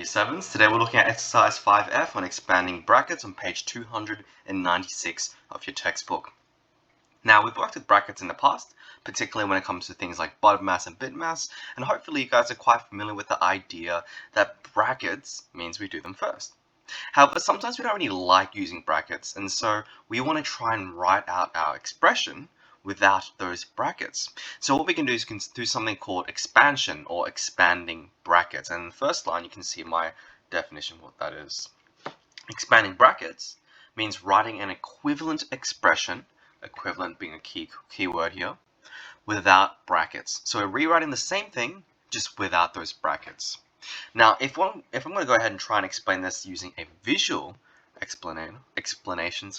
7s. Today we're looking at exercise 5F on expanding brackets on page 296 of your textbook. Now, we've worked with brackets in the past, particularly when it comes to things like BODMAS and BIDMAS, and hopefully you guys are quite familiar with the idea that brackets means we do them first. However, sometimes we don't really like using brackets, and so we want to try and write out our expression without those brackets. So what we can do is do something called expansion or expanding brackets. And in the first line, you can see my definition of what that is. Expanding brackets means writing an equivalent expression, equivalent being a key word here, without brackets. So we're rewriting the same thing, just without those brackets. Now, if I'm going to go ahead and try and explain this using a visual explanation,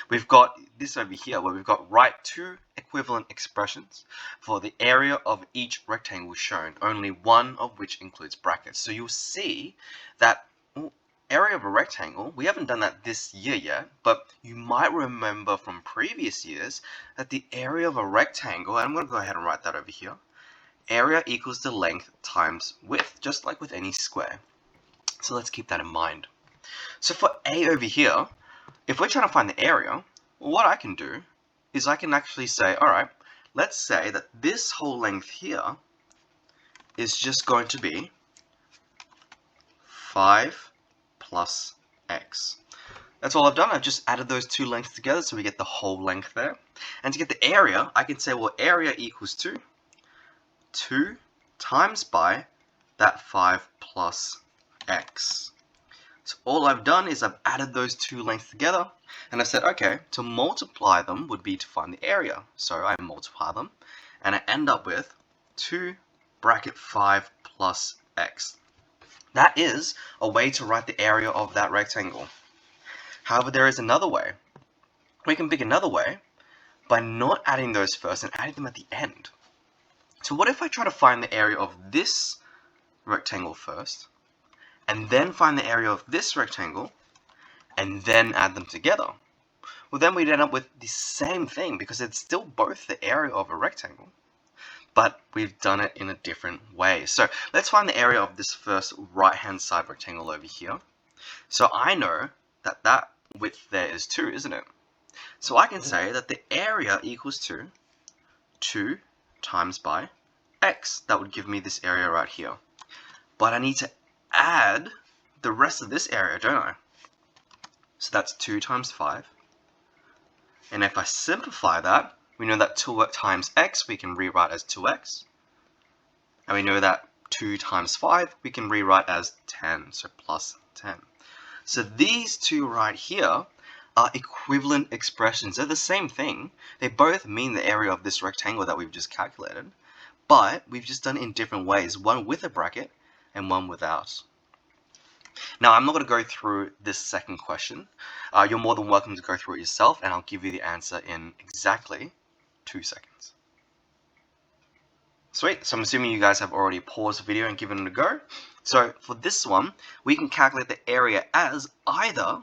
we've got this over here where we've got write two equivalent expressions for the area of each rectangle shown, only one of which includes brackets. So you'll see that area of a rectangle, we haven't done that this year yet, but you might remember from previous years that the area of a rectangle, and I'm going to go ahead and write that over here, area equals the length times width, just like with any square. So let's keep that in mind. So for A over here, if we're trying to find the area, what I can do is I can actually say, all right, let's say that this whole length here is just going to be 5 plus x. That's all I've done. I've just added those two lengths together so we get the whole length there. And to get the area, I can say, well, area equals 2 times by that 5 plus x. So all I've done is I've added those two lengths together, and I said, okay, to multiply them would be to find the area. So I multiply them, and I end up with 2 bracket 5 plus x. That is a way to write the area of that rectangle. However, there is another way. We can pick another way by not adding those first and adding them at the end. So what if I try to find the area of this rectangle first, and then find the area of this rectangle, and then add them together? Well, then we'd end up with the same thing because it's still both the area of a rectangle, but we've done it in a different way. So let's find the area of this first right-hand side rectangle over here. So I know that that width there is 2, isn't it? So I can say that the area equals 2 times by x. That would give me this area right here. But I need to add the rest of this area, don't I? So that's 2 times 5. And if I simplify that, we know that 2 times x we can rewrite as 2x. And we know that 2 times 5 we can rewrite as 10, so plus 10. So these two right here are equivalent expressions. They're the same thing. They both mean the area of this rectangle that we've just calculated, but we've just done it in different ways, one with a bracket and one without. Now, I'm not going to go through this second question. You're more than welcome to go through it yourself, and I'll give you the answer in exactly 2 seconds. Sweet, so I'm assuming you guys have already paused the video and given it a go. So for this one, we can calculate the area as either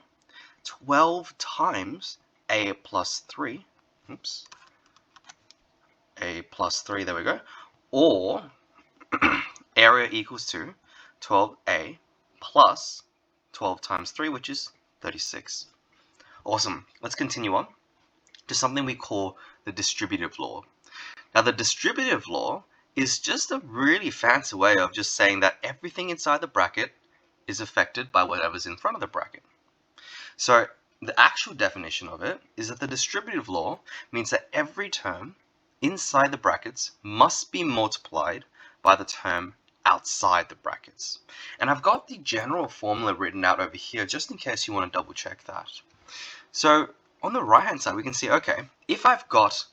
12 times a plus 3, a plus 3, there we go, or area equals to 12a plus 12 times 3, which is 36. Awesome. Let's continue on to something we call the distributive law. Now, the distributive law is just a really fancy way of just saying that everything inside the bracket is affected by whatever's in front of the bracket. So the actual definition of it is that the distributive law means that every term inside the brackets must be multiplied by the term outside the brackets. And I've got the general formula written out over here just in case you want to double check that. So on the right hand side we can see, okay, if I've got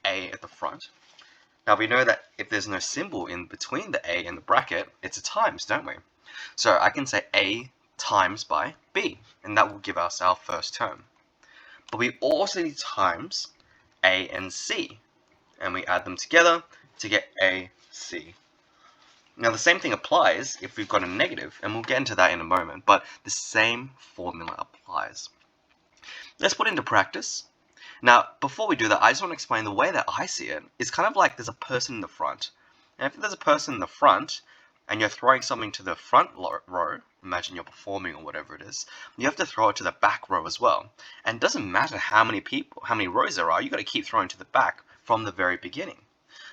a at the front, now we know that if there's no symbol in between the a and the bracket, it's a times, don't we? So I can say a times by b, and that will give us our first term. But we also need times a and c, and we add them together to get ac. Now the same thing applies if we've got a negative, and we'll get into that in a moment, but the same formula applies. Let's put it into practice. Now, before we do that, I just want to explain the way that I see it. It's kind of like there's a person in the front. And if there's a person in the front, and you're throwing something to the front row, imagine you're performing or whatever it is, you have to throw it to the back row as well. And it doesn't matter how many rows there are, you got to keep throwing to the back from the very beginning.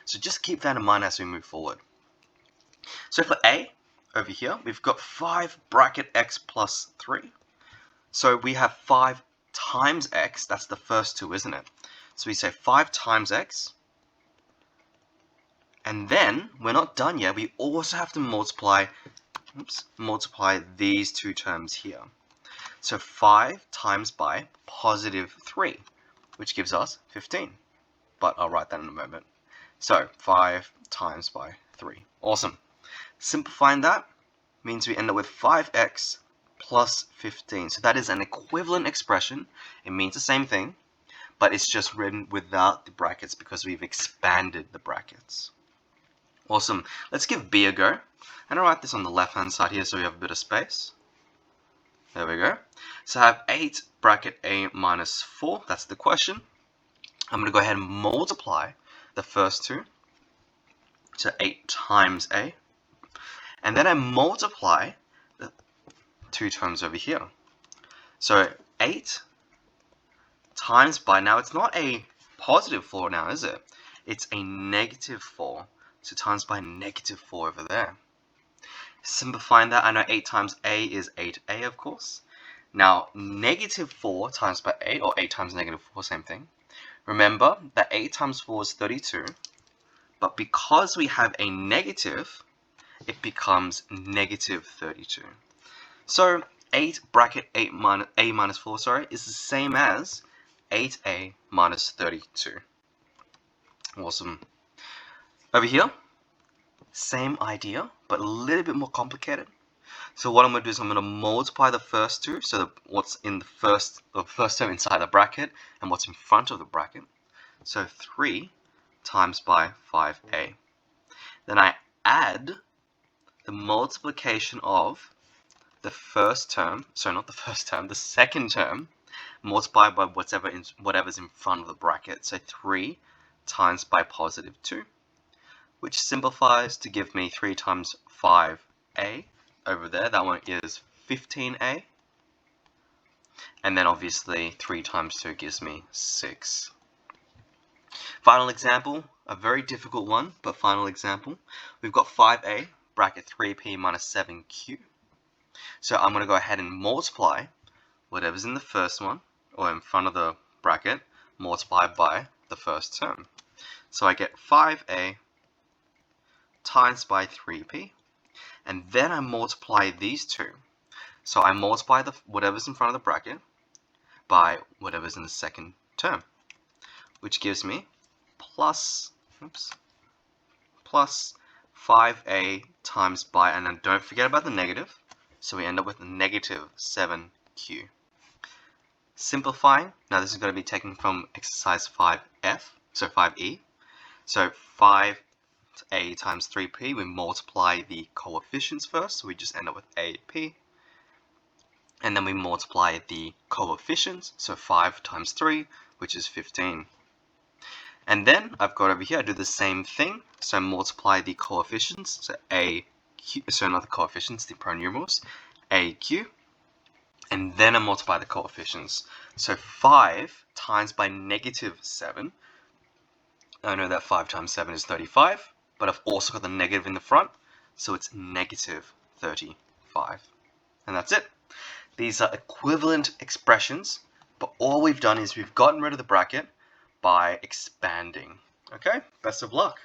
So just keep that in mind as we move forward. So for A, over here, we've got 5 bracket x plus 3. So we have 5 times x, that's the first two, isn't it? So we say 5 times x, and then we're not done yet, we also have to multiply these two terms here. So 5 times by positive 3, which gives us 15. But I'll write that in a moment. So 5 times by 3. Awesome. Simplifying that means we end up with 5x plus 15. So that is an equivalent expression. It means the same thing, but it's just written without the brackets because we've expanded the brackets. Awesome. Let's give B a go. And I'll write this on the left-hand side here so we have a bit of space. There we go. So I have 8 bracket A minus 4. That's the question. I'm going to go ahead and multiply the first two. So 8 times A. And then I multiply the two terms over here. So 8 times by, now it's not a positive 4 now, is it? It's a negative 4. So times by negative 4 over there. Simplifying that, I know 8 times A is 8A, of course. Now, negative 4 times by 8, or 8 times negative 4, same thing. Remember that 8 times 4 is 32, but because we have a negative, it becomes negative 32. So 8 bracket A minus 4, is the same as 8A minus 32. Awesome. Over here, same idea, but a little bit more complicated. So what I'm going to do is I'm going to multiply the first two, so what's in the first term inside the bracket and what's in front of the bracket. So 3 times by 5a. Then I add the multiplication of the first term, sorry, not the first term, the second term, multiplied by whatever's in front of the bracket. So 3 times by positive 2, which simplifies to give me 3 times 5a over there. That one is 15a. And then obviously 3 times 2 gives me 6. Final example, a very difficult one, but final example. We've got 5a bracket 3p minus 7q. So I'm going to go ahead and multiply whatever's in the first one, or in front of the bracket, multiplied by the first term. So I get 5a times by 3p, and then I multiply these two. So I multiply whatever's in front of the bracket by whatever's in the second term, which gives me plus 5a times by, and then don't forget about the negative, so we end up with negative 7q. Simplifying, now this is going to be taken from exercise 5F, so 5e. So 5a times 3p, we multiply the coefficients first, so we just end up with ap. And then we multiply the coefficients, so 5 times 3, which is 15. And then I've got over here, I do the same thing, so I multiply the coefficients, so not the coefficients, the pronumerals, aq, and then I multiply the coefficients. So 5 times by negative 7, I know that 5 times 7 is 35, but I've also got the negative in the front, so it's negative 35. And that's it. These are equivalent expressions, but all we've done is we've gotten rid of the bracket by expanding. Okay, best of luck.